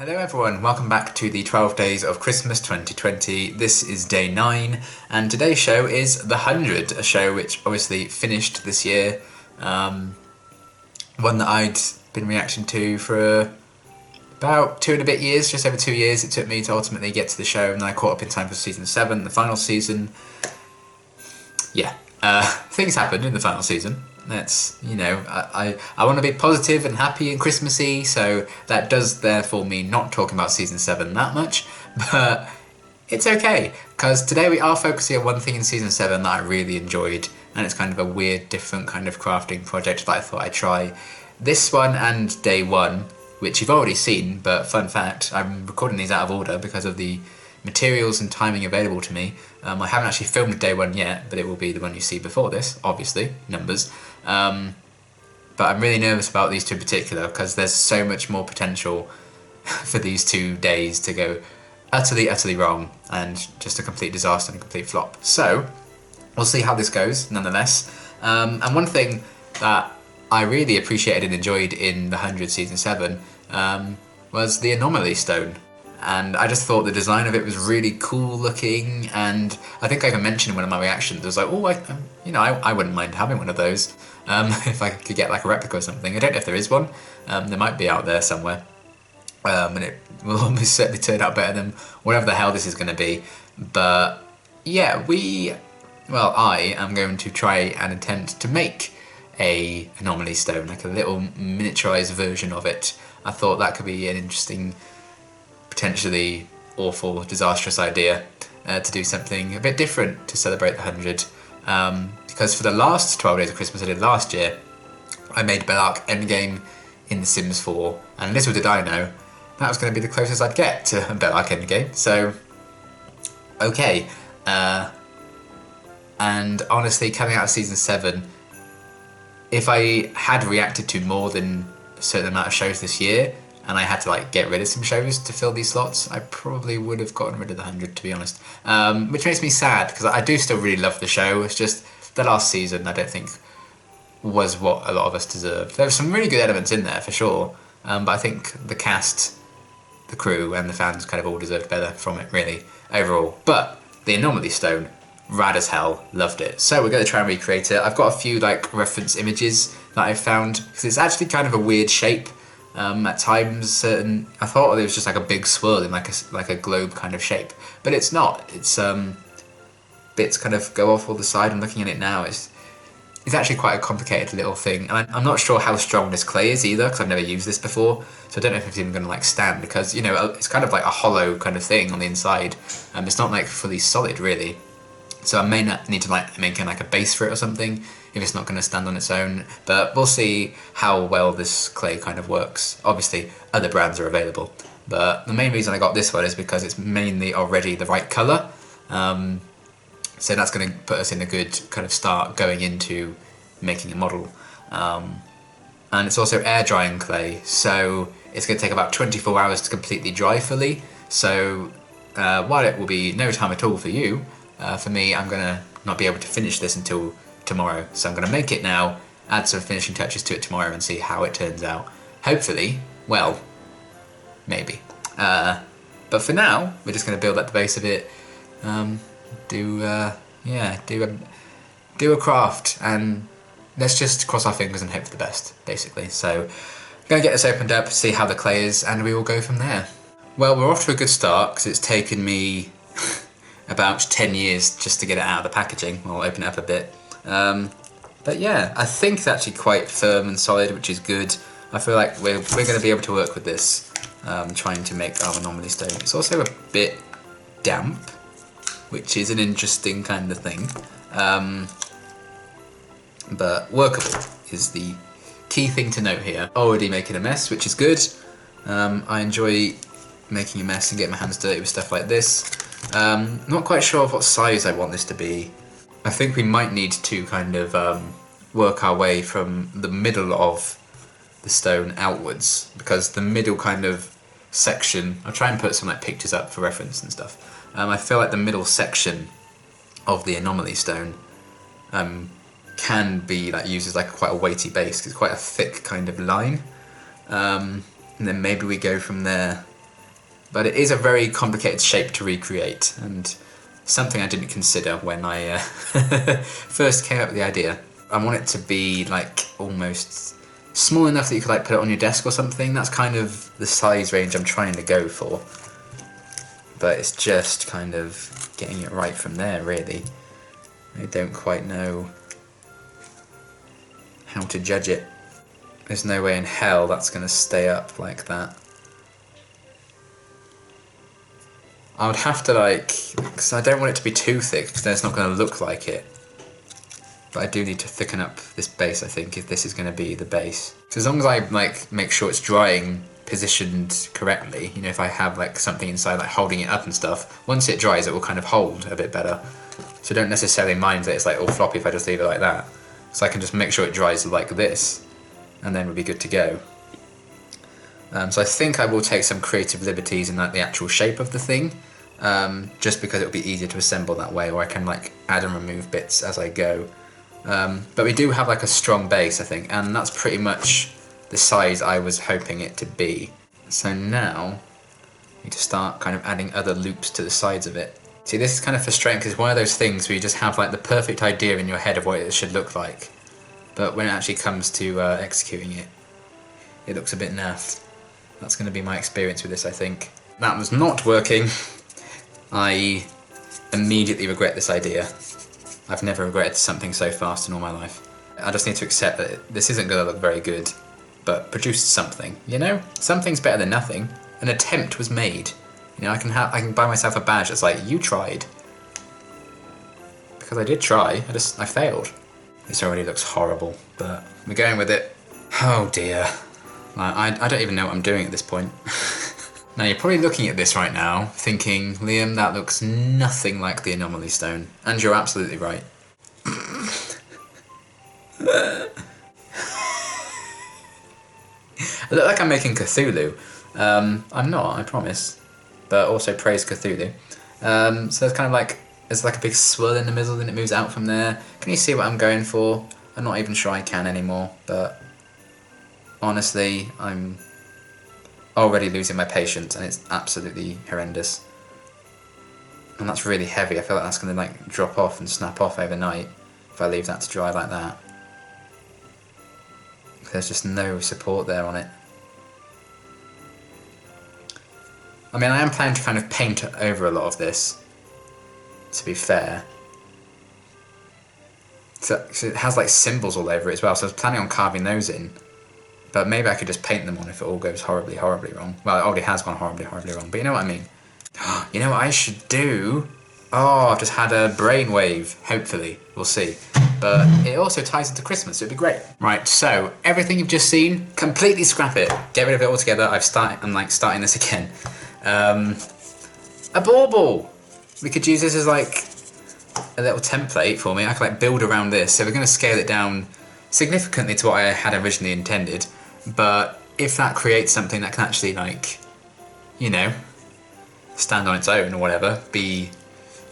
Hello everyone, welcome back to the 12 Days of Christmas 2020. This is day 9 and today's show is The 100, a show which obviously finished this year. One that I'd been reacting to for about 2 and a bit years, just over 2 years it took me to ultimately get to the show, and then I caught up in time for season 7, the final season. Yeah, things happened in the final season. That's, I want to be positive and happy and Christmassy, so that does therefore mean not talking about season 7 that much, but it's okay, because today we are focusing on one thing in season 7 that I really enjoyed, and it's kind of a weird, different kind of crafting project that I thought I'd try. This one and day 1, which you've already seen, but fun fact, I'm recording these out of order because of the materials and timing available to me. I haven't actually filmed day 1 yet, but it will be the one you see before this, obviously, numbers. But I'm really nervous about these two in particular because there's so much more potential for these 2 days to go utterly wrong and just a complete disaster and a complete flop. So we'll see how this goes nonetheless. And one thing that I really appreciated and enjoyed in the 100 season 7 was the Anomaly stone. And I just thought the design of it was really cool looking, and I think I even mentioned in one of my reactions, I was like, oh, I wouldn't mind having one of those if I could get like a replica or something. I don't know if there is one. There might be out there somewhere, and it will almost certainly turn out better than whatever the hell this is going to be. But yeah, I am going to try and attempt to make a Anomaly stone, like a little miniaturized version of it. I thought that could be an interesting, potentially awful, disastrous idea to do something a bit different to celebrate the 100. Because for the last 12 Days of Christmas I did last year, I made Bellark Endgame in The Sims 4, and little did I know that was going to be the closest I'd get to Bellark Endgame. So, okay. And honestly, coming out of season 7, if I had reacted to more than a certain amount of shows this year, and I had to get rid of some shows to fill these slots, I probably would have gotten rid of the 100, to be honest. Which makes me sad, because I do still really love the show. It's just the last season I don't think was what a lot of us deserved. There were some really good elements in there for sure, but I think the cast, the crew and the fans kind of all deserved better from it really overall. But the Anomaly stone, rad as hell, loved it. So we're going to try and recreate it. I've got a few reference images that I've found, because it's actually kind of a weird shape. At times, I thought it was just like a big swirl in like a globe kind of shape, but it's not. It's bits kind of go off all the side. I'm looking at it now. It's actually quite a complicated little thing, and I'm not sure how strong this clay is either, because I've never used this before. So I don't know if it's even going to stand, because it's kind of like a hollow kind of thing on the inside. It's not fully solid really. So I may not need to make a base for it or something if it's not going to stand on its own, but we'll see how well this clay kind of works. Obviously other brands are available, but the main reason I got this one is because it's mainly already the right colour, so that's going to put us in a good kind of start going into making a model. And it's also air drying clay, so it's going to take about 24 hours to completely dry fully, so while it will be no time at all for you, for me, I'm going to not be able to finish this until tomorrow. So I'm going to make it now, add some finishing touches to it tomorrow and see how it turns out. Hopefully, well, maybe. But for now, we're just going to build up the base of it, do a craft, and let's just cross our fingers and hope for the best, basically. So I'm going to get this opened up, see how the clay is, and we will go from there. Well, we're off to a good start, because it's taken me about 10 years just to get it out of the packaging. I'll open it up a bit. But yeah, I think it's actually quite firm and solid, which is good. I feel like we're going to be able to work with this, trying to make our Anomaly stone. It's also a bit damp, which is an interesting kind of thing. But workable is the key thing to note here. Already making a mess, which is good. I enjoy making a mess and getting my hands dirty with stuff like this. Not quite sure of what size I want this to be. I think we might need to kind of work our way from the middle of the stone outwards, because the middle kind of section, I'll try and put some pictures up for reference and stuff. I feel like the middle section of the Anomaly stone can be used as quite a weighty base, because it's quite a thick kind of line. And then maybe we go from there But it is a very complicated shape to recreate, and something I didn't consider when I first came up with the idea. I want it to be like almost small enough that you could like put it on your desk or something. That's kind of the size range I'm trying to go for. But it's just kind of getting it right from there, really. I don't quite know how to judge it. There's no way in hell that's going to stay up like that. I would have to because I don't want it to be too thick, because then it's not going to look like it. But I do need to thicken up this base, I think, if this is going to be the base. So as long as I make sure it's drying positioned correctly, if I have something inside holding it up and stuff, once it dries it will kind of hold a bit better. So don't necessarily mind that it's all floppy if I just leave it like that. So I can just make sure it dries like this, and then we'll be good to go. So I think I will take some creative liberties in the actual shape of the thing, just because it'll be easier to assemble that way, or I can add and remove bits as I go. But we do have a strong base, I think, and that's pretty much the size I was hoping it to be. So now I need to start kind of adding other loops to the sides of it. See, this is kind of frustrating because it's one of those things where you just have the perfect idea in your head of what it should look like, but when it actually comes to executing it, it looks a bit naff. That's going to be my experience with this, I think. That was not working. I immediately regret this idea. I've never regretted something so fast in all my life. I just need to accept that this isn't going to look very good, but produced something, Something's better than nothing. An attempt was made. I can buy myself a badge that's you tried. Because I did try, I failed. This already looks horrible, but we're going with it. Oh dear. I don't even know what I'm doing at this point. Now you're probably looking at this right now, thinking, Liam, that looks nothing like the Anomaly stone. And you're absolutely right. I look like I'm making Cthulhu. I'm not, I promise. But also praise Cthulhu. So there's kind of there's a big swirl in the middle, then it moves out from there. Can you see what I'm going for? I'm not even sure I can anymore, but honestly, I'm already losing my patience, and it's absolutely horrendous. And that's really heavy. I feel like that's going to drop off and snap off overnight if I leave that to dry like that. There's just no support there on it. I mean, I am planning to kind of paint over a lot of this, to be fair. So it has symbols all over it as well, so I was planning on carving those in. But maybe I could just paint them on if it all goes horribly, horribly wrong. Well, it already has gone horribly, horribly wrong, but you know what I mean. You know what I should do? Oh, I've just had a brainwave, hopefully. We'll see. But it also ties into Christmas, so it'd be great. Right, so everything you've just seen, completely scrap it. Get rid of it altogether. I'm starting this again. A bauble! We could use this as a little template for me. I could build around this. So we're going to scale it down significantly to what I had originally intended. But if that creates something that can actually stand on its own or whatever, be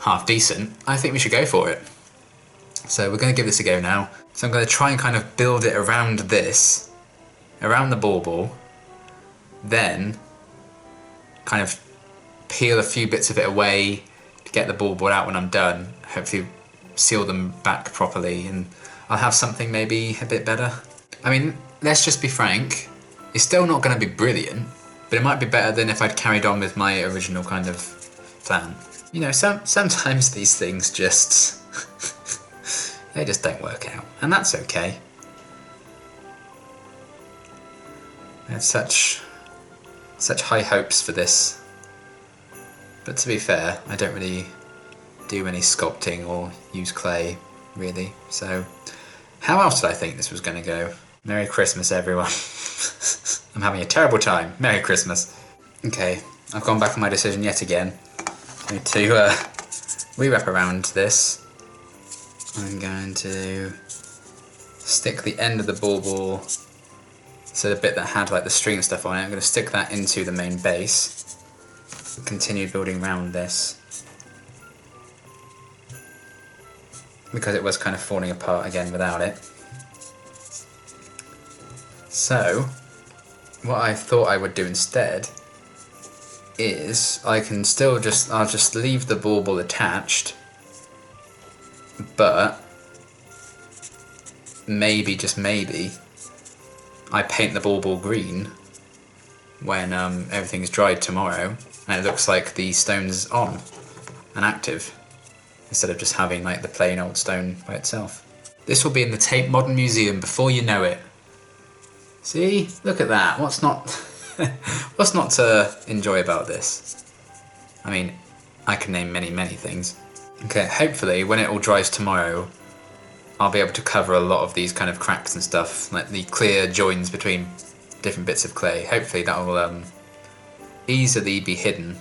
half decent, I think we should go for it. So we're going to give this a go now. So I'm going to try and kind of build it around this, around the bauble, then kind of peel a few bits of it away to get the bauble out when I'm done. Hopefully seal them back properly, and I'll have something maybe a bit better. I mean, let's just be frank, it's still not going to be brilliant, but it might be better than if I'd carried on with my original kind of plan. Sometimes these things just they just don't work out, and that's okay. I had such high hopes for this, but to be fair, I don't really do any sculpting or use clay, really, so how else did I think this was going to go? Merry Christmas, everyone. I'm having a terrible time. Merry Christmas. Okay, I've gone back on my decision yet again. I need to re-wrap around this. I'm going to stick the end of the bauble, so the bit that had the string and stuff on it, I'm going to stick that into the main base. Continue building around this, because it was kind of falling apart again without it. So, what I thought I would do instead is I can still I'll just leave the bauble attached, but maybe, just maybe, I paint the bauble green when everything's dried tomorrow, and it looks like the stone's on and active, instead of just having like the plain old stone by itself. This will be in the Tate Modern Museum before you know it. See? Look at that. What's not what's not to enjoy about this? I mean, I can name many, many things. Okay, hopefully when it all dries tomorrow, I'll be able to cover a lot of these kind of cracks and stuff, like the clear joins between different bits of clay. Hopefully that will easily be hidden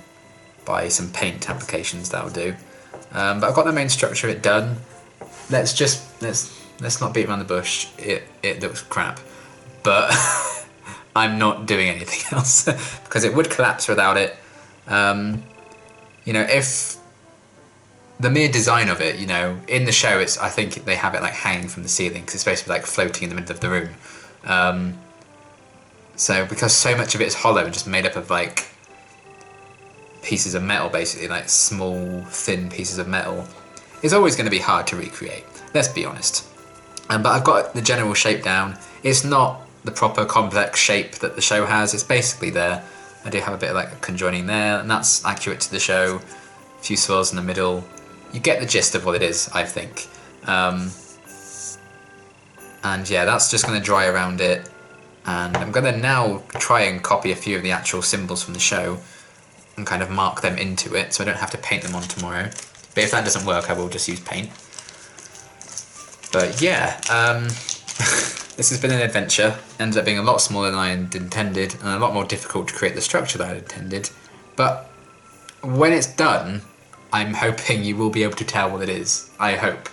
by some paint applications that'll do. But I've got the main structure of it done. Let's not beat around the bush. It looks crap, but I'm not doing anything else because it would collapse without it. You know, if the mere design of it, you know, in the show, I think they have it like hanging from the ceiling because it's supposed to be like floating in the middle of the room. So because so much of it is hollow and just made up of like pieces of metal, basically like small thin pieces of metal, it's always going to be hard to recreate, let's be honest. But I've got the general shape down. It's not the proper complex shape that the show has, it's basically there. I do have a bit of like a conjoining there, and that's accurate to the show. A few swirls in the middle. You get the gist of what it is, I think. And yeah, that's just going to dry around it. And I'm going to now try and copy a few of the actual symbols from the show and kind of mark them into it, so I don't have to paint them on tomorrow. But if that doesn't work, I will just use paint. But yeah, this has been an adventure. Ended up being a lot smaller than I had intended, and a lot more difficult to create the structure that I had intended. But when it's done, I'm hoping you will be able to tell what it is. I hope.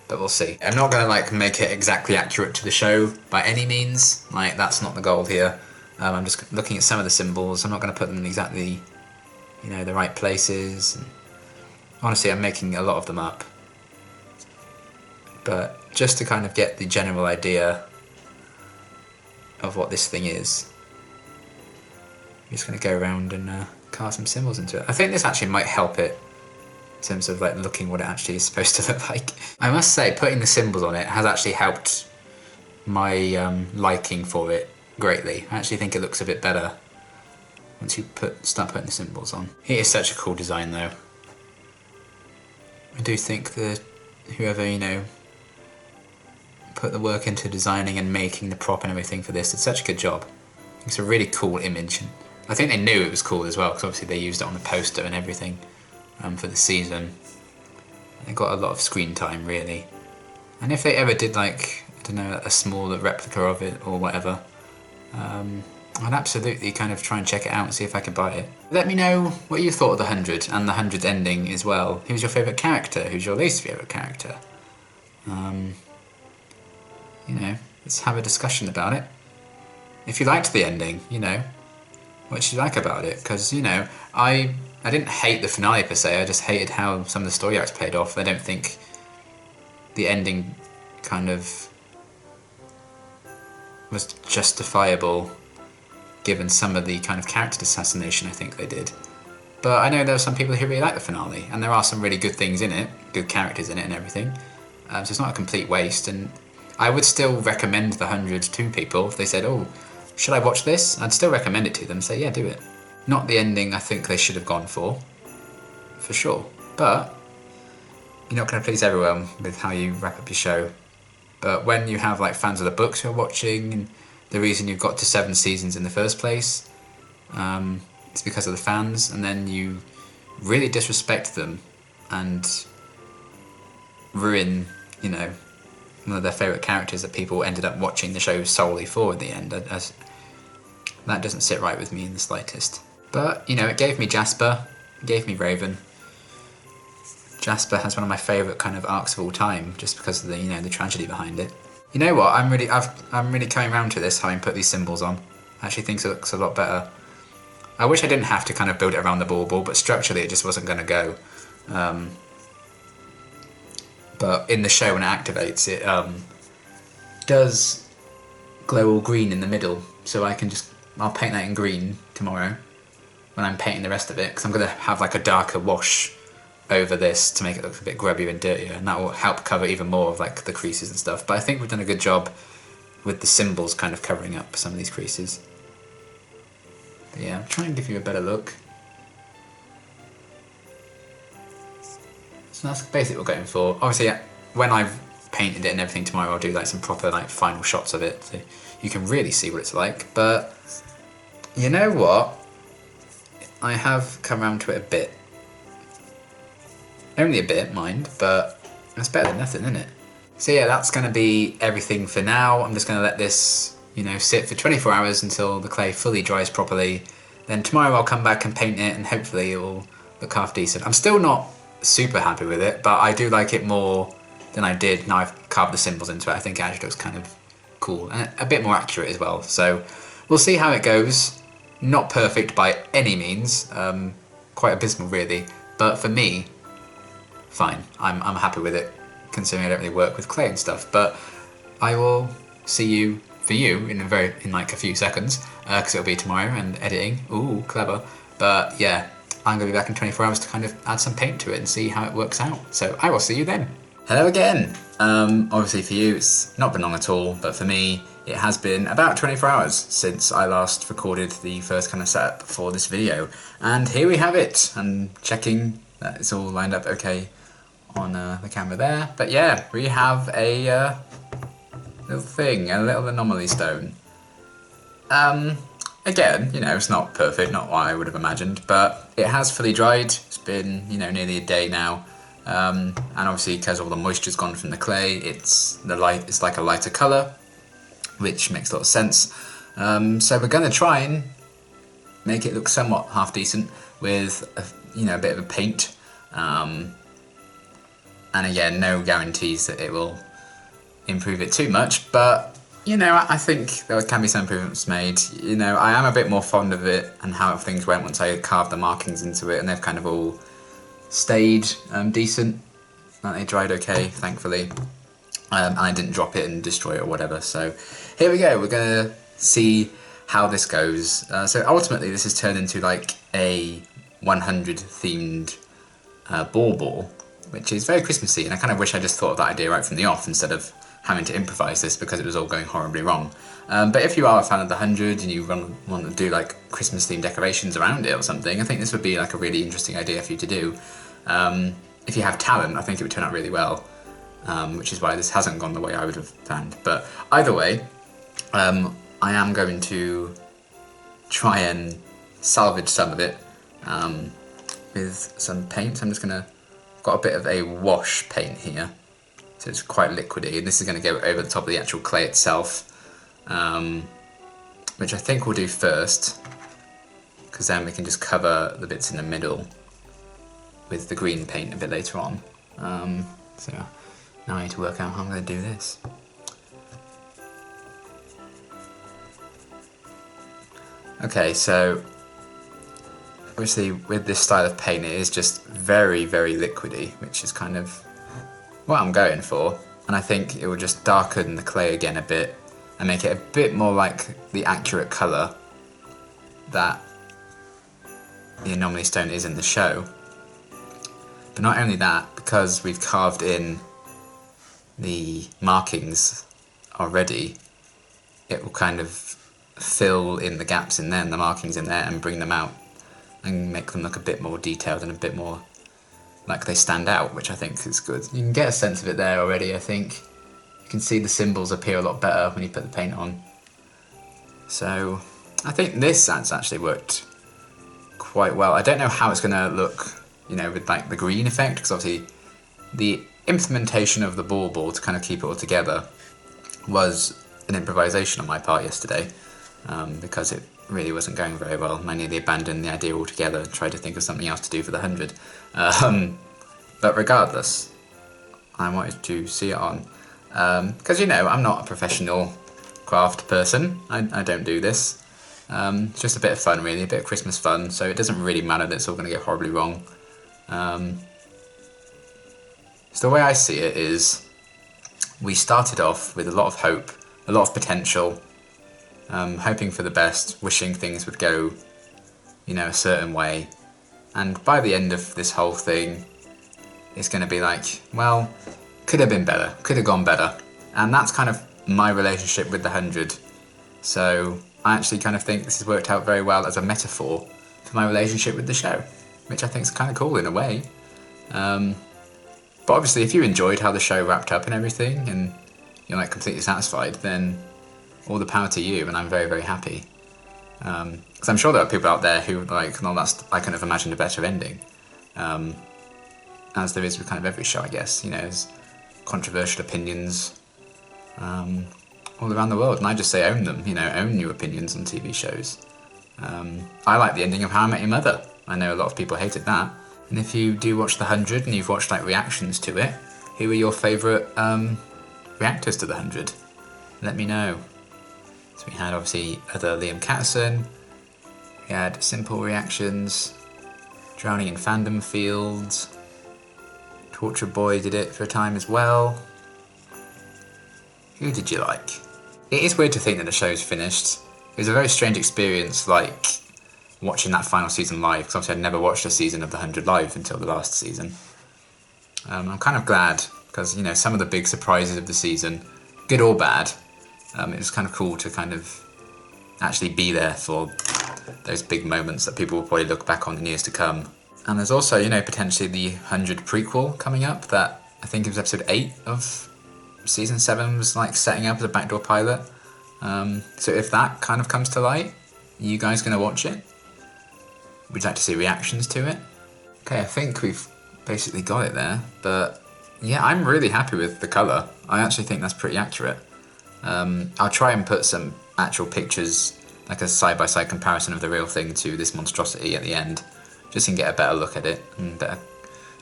But we'll see. I'm not going to like make it exactly accurate to the show by any means. Like, that's not the goal here. I'm just looking at some of the symbols. I'm not going to put them in exactly, you know, the right places. And honestly, I'm making a lot of them up. But just to kind of get the general idea of what this thing is, I'm just going to go around and carve some symbols into it. I think this actually might help it in terms of like looking what it actually is supposed to look like. I must say, putting the symbols on it has actually helped my liking for it greatly. I actually think it looks a bit better once you start putting the symbols on. It is such a cool design though. I do think that whoever, you know, put the work into designing and making the prop and everything for this did such a good job. It's a really cool image. And I think they knew it was cool as well, because obviously they used it on the poster and everything for the season. They got a lot of screen time, really. And if they ever did, like, I don't know, a smaller replica of it or whatever, I'd absolutely kind of try and check it out and see if I could buy it. Let me know what you thought of the 100 and the 100th ending as well. Who's your favourite character? Who's your least favourite character? You know, let's have a discussion about it. If you liked the ending, you know, what did you like about it? Because, you know, I didn't hate the finale per se, I just hated how some of the story arcs played off. I don't think the ending kind of was justifiable given some of the kind of character assassination I think they did. But I know there are some people who really like the finale, and there are some really good things in it, good characters in it and everything. So it's not a complete waste, and I would still recommend the 100 to people. If they said, oh, should I watch this? I'd still recommend it to them, say, yeah, do it. Not the ending I think they should have gone for sure. But you're not going to please everyone with how you wrap up your show. But when you have like fans of the books who are watching, and the reason you got to 7 seasons in the first place, it's because of the fans, and then you really disrespect them and ruin, you know, one of their favourite characters that people ended up watching the show solely for in the end. That doesn't sit right with me in the slightest. But, you know, it gave me Jasper, it gave me Raven. Jasper has one of my favourite kind of arcs of all time, just because of the, you know, the tragedy behind it. You know what, I'm really coming around to this, having put these symbols on. I actually think it looks a lot better. I wish I didn't have to kind of build it around the bauble, but structurally it just wasn't going to go. But in the show when it activates, it does glow all green in the middle, so I'll paint that in green tomorrow, when I'm painting the rest of it, because I'm going to have like a darker wash over this to make it look a bit grubbier and dirtier, and that will help cover even more of like the creases and stuff. But I think we've done a good job with the symbols kind of covering up some of these creases. But yeah, I'm trying to give you a better look. So that's basically what we're going for. Obviously, when I've painted it and everything tomorrow, I'll do like some proper like final shots of it, so you can really see what it's like. But you know what? I have come around to it a bit. Only a bit, mind, but that's better than nothing, isn't it? So yeah, that's going to be everything for now. I'm just going to let this, you know, sit for 24 hours until the clay fully dries properly. Then tomorrow I'll come back and paint it, and hopefully it will look half decent. I'm still not super happy with it, but I do like it more than I did now I've carved the symbols into it. I think it actually looks kind of cool and a bit more accurate as well. So we'll see how it goes. Not perfect by any means, quite abysmal really, but for me, fine. I'm happy with it, considering I don't really work with clay and stuff. But I will see you, for you, in like a few seconds, because it'll be tomorrow and editing. Ooh, clever. But yeah, I'm going to be back in 24 hours to kind of add some paint to it and see how it works out. So I will see you then. Hello again. Obviously for you it's not been long at all, but for me it has been about 24 hours since I last recorded the first kind of setup for this video. And here we have it. I'm checking that it's all lined up okay on the camera there. But yeah, we have a little thing, a little anomaly stone. Again, you know, it's not perfect, not what I would have imagined, but it has fully dried. It's been, you know, nearly a day now. And obviously because all the moisture's gone from the clay, it's like a lighter colour, which makes a lot of sense. So we're going to try and make it look somewhat half decent with a bit of a paint. And again, no guarantees that it will improve it too much, but you know, I think there can be some improvements made. You know, I am a bit more fond of it and how things went once I carved the markings into it, and they've kind of all stayed decent. They dried okay, thankfully. And I didn't drop it and destroy it or whatever. So here we go. We're going to see how this goes. So ultimately, this has turned into like a 100 themed bauble, which is very Christmassy. And I kind of wish I just thought of that idea right from the off instead of having to improvise this because it was all going horribly wrong. But if you are a fan of the 100 and you want to do like Christmas themed decorations around it or something, I think this would be like a really interesting idea for you to do. If you have talent, I think it would turn out really well, which is why this hasn't gone the way I would have planned. But either way, I am going to try and salvage some of it with some paint. I'm just gonna, got a bit of a wash paint here. So it's quite liquidy, and this is going to go over the top of the actual clay itself, which I think we'll do first, because then we can just cover the bits in the middle with the green paint a bit later on. So now I need to work out how I'm going to do this. Okay, so obviously with this style of paint it is just very, very liquidy, which is kind of what I'm going for, and I think it will just darken the clay again a bit and make it a bit more like the accurate colour that the Anomaly stone is in the show. But not only that, because we've carved in the markings already, it will kind of fill in the gaps in there and the markings in there and bring them out and make them look a bit more detailed and a bit more like they stand out, which I think is good. You can get a sense of it there already, I think. You can see the symbols appear a lot better when you put the paint on. So I think this has actually worked quite well. I don't know how it's going to look, you know, with like the green effect, because obviously the implementation of the bauble to kind of keep it all together was an improvisation on my part yesterday, because it really wasn't going very well. I nearly abandoned the idea altogether and tried to think of something else to do for the 100. But regardless, I wanted to see it on. Because, you know, I'm not a professional craft person. I don't do this. It's just a bit of fun, really, a bit of Christmas fun, so it doesn't really matter that it's all going to go horribly wrong. So the way I see it is, we started off with a lot of hope, a lot of potential, hoping for the best, wishing things would go a certain way. And by the end of this whole thing, it's going to be like, well, could have been better, could have gone better. And that's kind of my relationship with the 100. So I actually kind of think this has worked out very well as a metaphor for my relationship with the show, which I think is kind of cool in a way. But obviously, if you enjoyed how the show wrapped up and everything, and you're like completely satisfied, then all the power to you, and I'm very, very happy. Because I'm sure there are people out there who like, no, I couldn't have imagined a better ending. As there is with kind of every show, I guess. There's controversial opinions all around the world, and I just say own them. Own your opinions on TV shows. I like the ending of How I Met Your Mother. I know a lot of people hated that. And if you do watch The 100 and you've watched like reactions to it, who are your favourite reactors to The 100? Let me know. So we had obviously other Liam Catterson, we had simple reactions, Drowning in Fandom Fields, Torture Boy did it for a time as well. Who did you like? It is weird to think that the show's finished. It was a very strange experience, like watching that final season live, because obviously I'd never watched a season of The 100 live until the last season. I'm kind of glad, because some of the big surprises of the season, good or bad, it was kind of cool to kind of actually be there for those big moments that people will probably look back on in years to come. And there's also, potentially the 100 prequel coming up that I think it was episode 8 of season 7 was like setting up as a backdoor pilot. So if that kind of comes to light, are you guys going to watch it? Would you like to see reactions to it? Okay, I think we've basically got it there, but yeah, I'm really happy with the colour. I actually think that's pretty accurate. I'll try and put some actual pictures, like a side-by-side comparison of the real thing to this monstrosity at the end, just so you can get a better look at it. And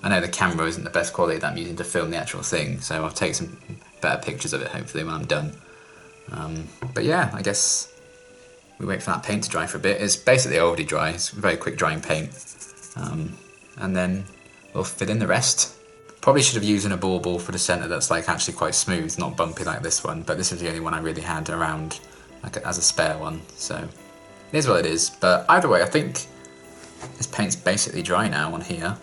I know the camera isn't the best quality that I'm using to film the actual thing, so I'll take some better pictures of it hopefully when I'm done. But yeah, I guess we wait for that paint to dry for a bit. It's basically already dry, it's very quick drying paint. And then we'll fill in the rest. Probably should have used a bauble for the centre that's like actually quite smooth, not bumpy like this one, but this is the only one I really had around like as a spare one, so it is what it is. But either way, I think this paint's basically dry now on here.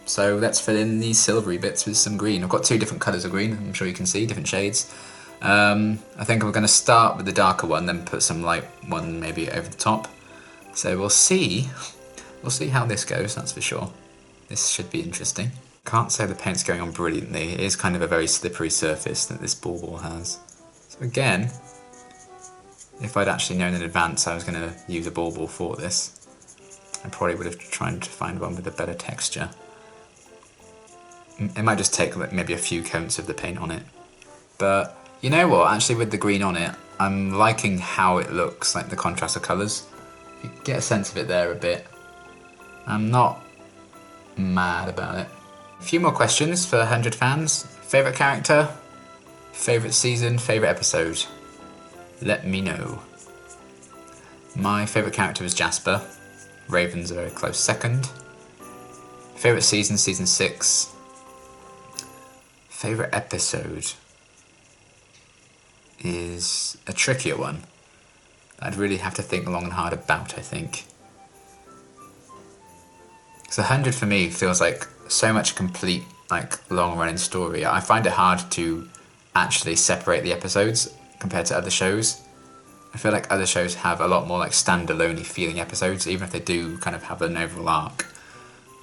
So let's fill in these silvery bits with some green. I've got 2 different colours of green, I'm sure you can see, different shades. I think we're going to start with the darker one, then put some light one maybe over the top. So we'll see how this goes, that's for sure. This should be interesting. Can't say the paint's going on brilliantly. It is kind of a very slippery surface that this bauble has. So again, if I'd actually known in advance I was going to use a bauble for this, I probably would have tried to find one with a better texture. It might just take like maybe a few coats of the paint on it. But you know what, actually with the green on it, I'm liking how it looks, like the contrast of colours. You get a sense of it there a bit. I'm not mad about it. A few more questions for 100 fans. Favourite character? Favourite season? Favourite episode? Let me know. My favourite character was Jasper. Raven's a very close second. Favourite season? Season 6. Favourite episode is a trickier one. I'd really have to think long and hard about, I think. Because 100 for me feels like so much complete, like long running story. I find it hard to actually separate the episodes compared to other shows. I feel like other shows have a lot more like standalone feeling episodes, even if they do kind of have an overall arc.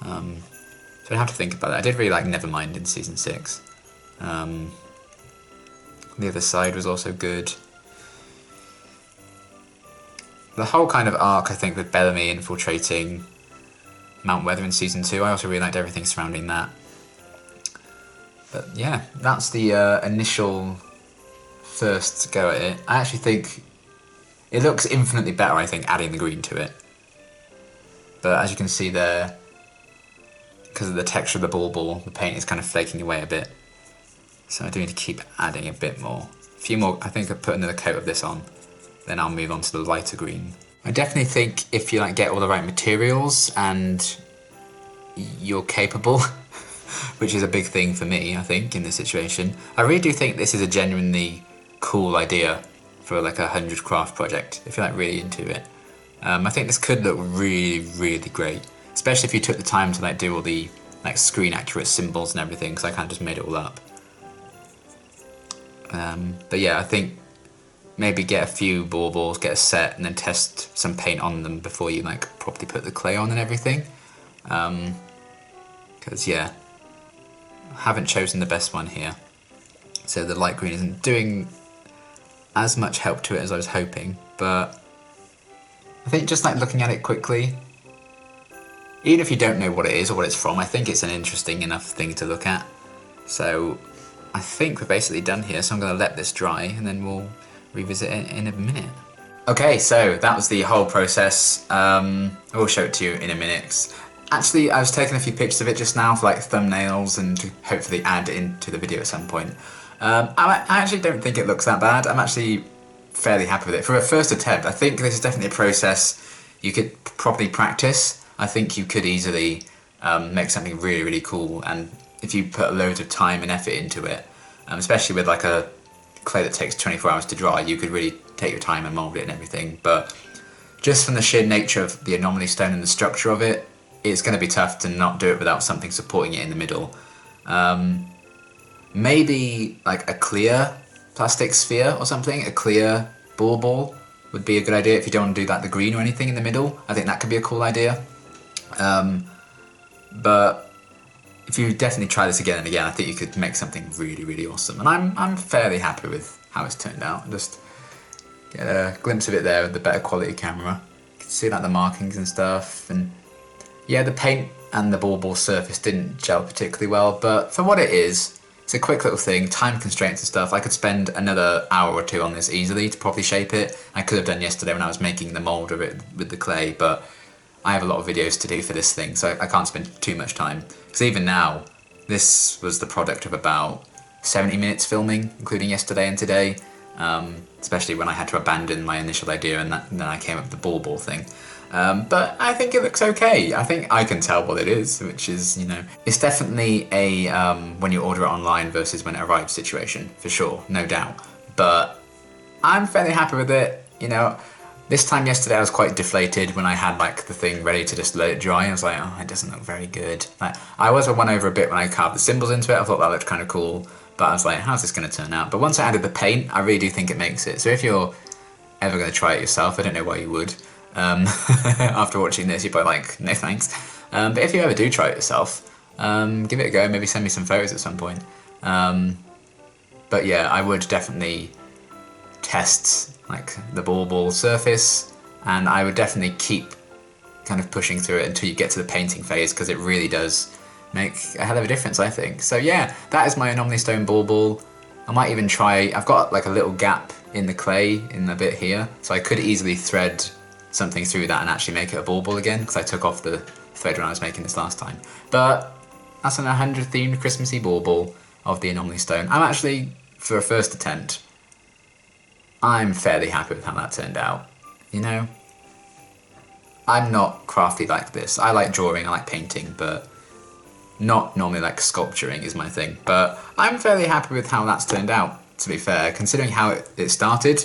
So I have to think about it. I did really like Nevermind in season 6. The Other Side was also good. The whole kind of arc, I think, with Bellamy infiltrating Mount Weather in season 2, I also really liked everything surrounding that. But yeah, that's the initial first go at it. I actually think it looks infinitely better, I think, adding the green to it. But as you can see there, because of the texture of the bauble, the paint is kind of flaking away a bit. So I do need to keep adding a bit more. A few more, I think I'll put another coat of this on, then I'll move on to the lighter green. I definitely think if you like get all the right materials and you're capable, which is a big thing for me, I think, in this situation. I really do think this is a genuinely cool idea for like a 100 craft project, if you're like really into it. I think this could look really, really great, especially if you took the time to like do all the like screen accurate symbols and everything, because I kind of just made it all up. But yeah, I think maybe get a few baubles, get a set, and then test some paint on them before you like properly put the clay on and everything. Because yeah, I haven't chosen the best one here, so the light green isn't doing as much help to it as I was hoping. But I think just like looking at it quickly, even if you don't know what it is or what it's from, I think it's an interesting enough thing to look at. So I think we're basically done here, so I'm going to let this dry and then we'll revisit it in a minute. Okay, so that was the whole process. I will show it to you in a minute. Actually, I was taking a few pictures of it just now for like thumbnails and to hopefully add into the video at some point. I actually don't think it looks that bad. I'm actually fairly happy with it. For a first attempt, I think this is definitely a process you could properly practice. I think you could easily make something really, really cool, and if you put loads of time and effort into it, especially with like a clay that takes 24 hours to dry, you could really take your time and mould it and everything. But just from the sheer nature of the Anomaly stone and the structure of it, it's going to be tough to not do it without something supporting it in the middle. Maybe like a clear plastic sphere or something, a clear bauble would be a good idea if you don't want to do like the green or anything in the middle. I think that could be a cool idea. But if you definitely try this again and again, I think you could make something really, really awesome. And I'm fairly happy with how it's turned out. Just get a glimpse of it there with the better quality camera. You can see like the markings and stuff. And yeah, the paint and the bauble surface didn't gel particularly well, but for what it is, it's a quick little thing, time constraints and stuff. I could spend another hour or two on this easily to properly shape it. I could have done yesterday when I was making the mould of it with the clay, but I have a lot of videos to do for this thing, so I can't spend too much time. Because even now, this was the product of about 70 minutes filming, including yesterday and today, especially when I had to abandon my initial idea and then I came up with the bauble thing. But I think it looks okay. I think I can tell what it is, which is, you know, it's definitely a when you order it online versus when it arrives situation, for sure, no doubt. But I'm fairly happy with it, you know. This time yesterday I was quite deflated when I had like the thing ready to just let it dry. I was like, oh, it doesn't look very good. Like, I was won over a bit when I carved the symbols into it. I thought that looked kind of cool, but I was like, how's this going to turn out? But once I added the paint, I really do think it makes it. So if you're ever going to try it yourself, I don't know why you would. After watching this, you're probably like, no thanks. But if you ever do try it yourself, give it a go. Maybe send me some photos at some point. But yeah, I would definitely test like the bauble surface, and I would definitely keep kind of pushing through it until you get to the painting phase, because it really does make a hell of a difference, I think. So yeah, that is my Anomaly stone bauble. I might even try, I've got like a little gap in the clay in the bit here, so I could easily thread something through that and actually make it a bauble again, because I took off the thread when I was making this last time. But that's an 100 themed Christmassy bauble of the Anomaly stone. I'm actually, for a first attempt, I'm fairly happy with how that turned out. You know, I'm not crafty like this. I like drawing, I like painting, but not normally like sculpturing is my thing. But I'm fairly happy with how that's turned out, to be fair. Considering how it started,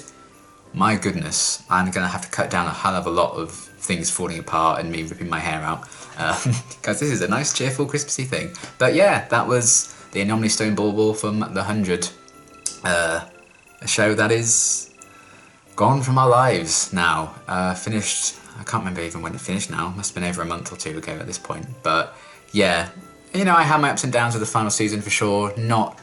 my goodness, I'm going to have to cut down a hell of a lot of things falling apart and me ripping my hair out. Because this is a nice, cheerful, Christmassy thing. But yeah, that was the Anomaly stone bauble from the 100. A show that is gone from our lives now. Finished, I can't remember even when it finished now. Must have been over a month or two ago at this point. But yeah, you know, I had my ups and downs with the final season for sure. Not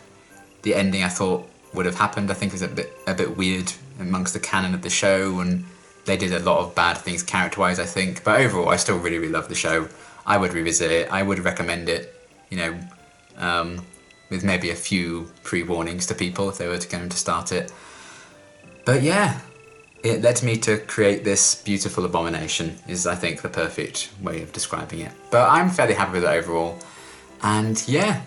the ending I thought would have happened. I think it was a bit weird amongst the canon of the show, and they did a lot of bad things character-wise, I think. But overall, I still really, really love the show. I would revisit it. I would recommend it, you know, with maybe a few pre-warnings to people if they were going to start it. But yeah, it led me to create this beautiful abomination, is I think the perfect way of describing it. But I'm fairly happy with it overall. And yeah,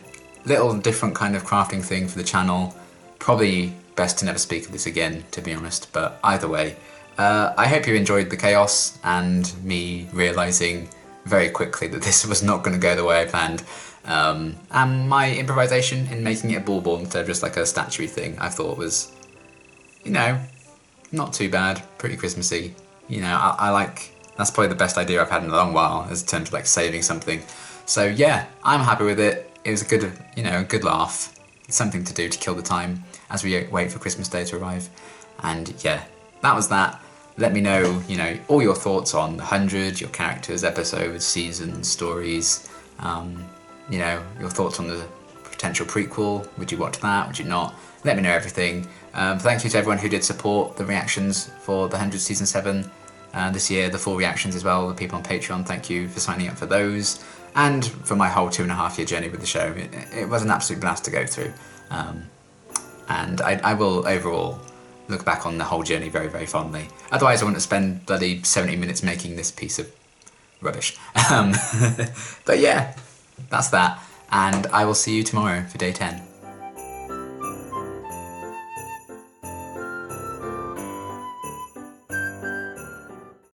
little different kind of crafting thing for the channel. Probably best to never speak of this again, to be honest, but either way. I hope you enjoyed the chaos and me realising very quickly that this was not going to go the way I planned. And my improvisation in making it a bauble instead of just like a statue thing, I thought was, you know, not too bad, pretty Christmassy. You know, I like That's probably the best idea I've had in a long while, in terms of like saving something. So yeah, I'm happy with it. It was a good, a good laugh. It's something to do to kill the time as we wait for Christmas Day to arrive. And yeah, that was that. Let me know, all your thoughts on the 100, your characters, episodes, seasons, stories. Your thoughts on the potential prequel. Would you watch that? Would you not? Let me know everything. Thank you to everyone who did support the reactions for the 100 Season 7 this year, the full reactions as well, the people on Patreon. Thank you for signing up for those. And for my whole 2.5 year journey with the show. It was an absolute blast to go through. And I will overall look back on the whole journey very, very fondly. Otherwise, I wouldn't have spent bloody 70 minutes making this piece of rubbish. But yeah, that's that. And I will see you tomorrow for day 10.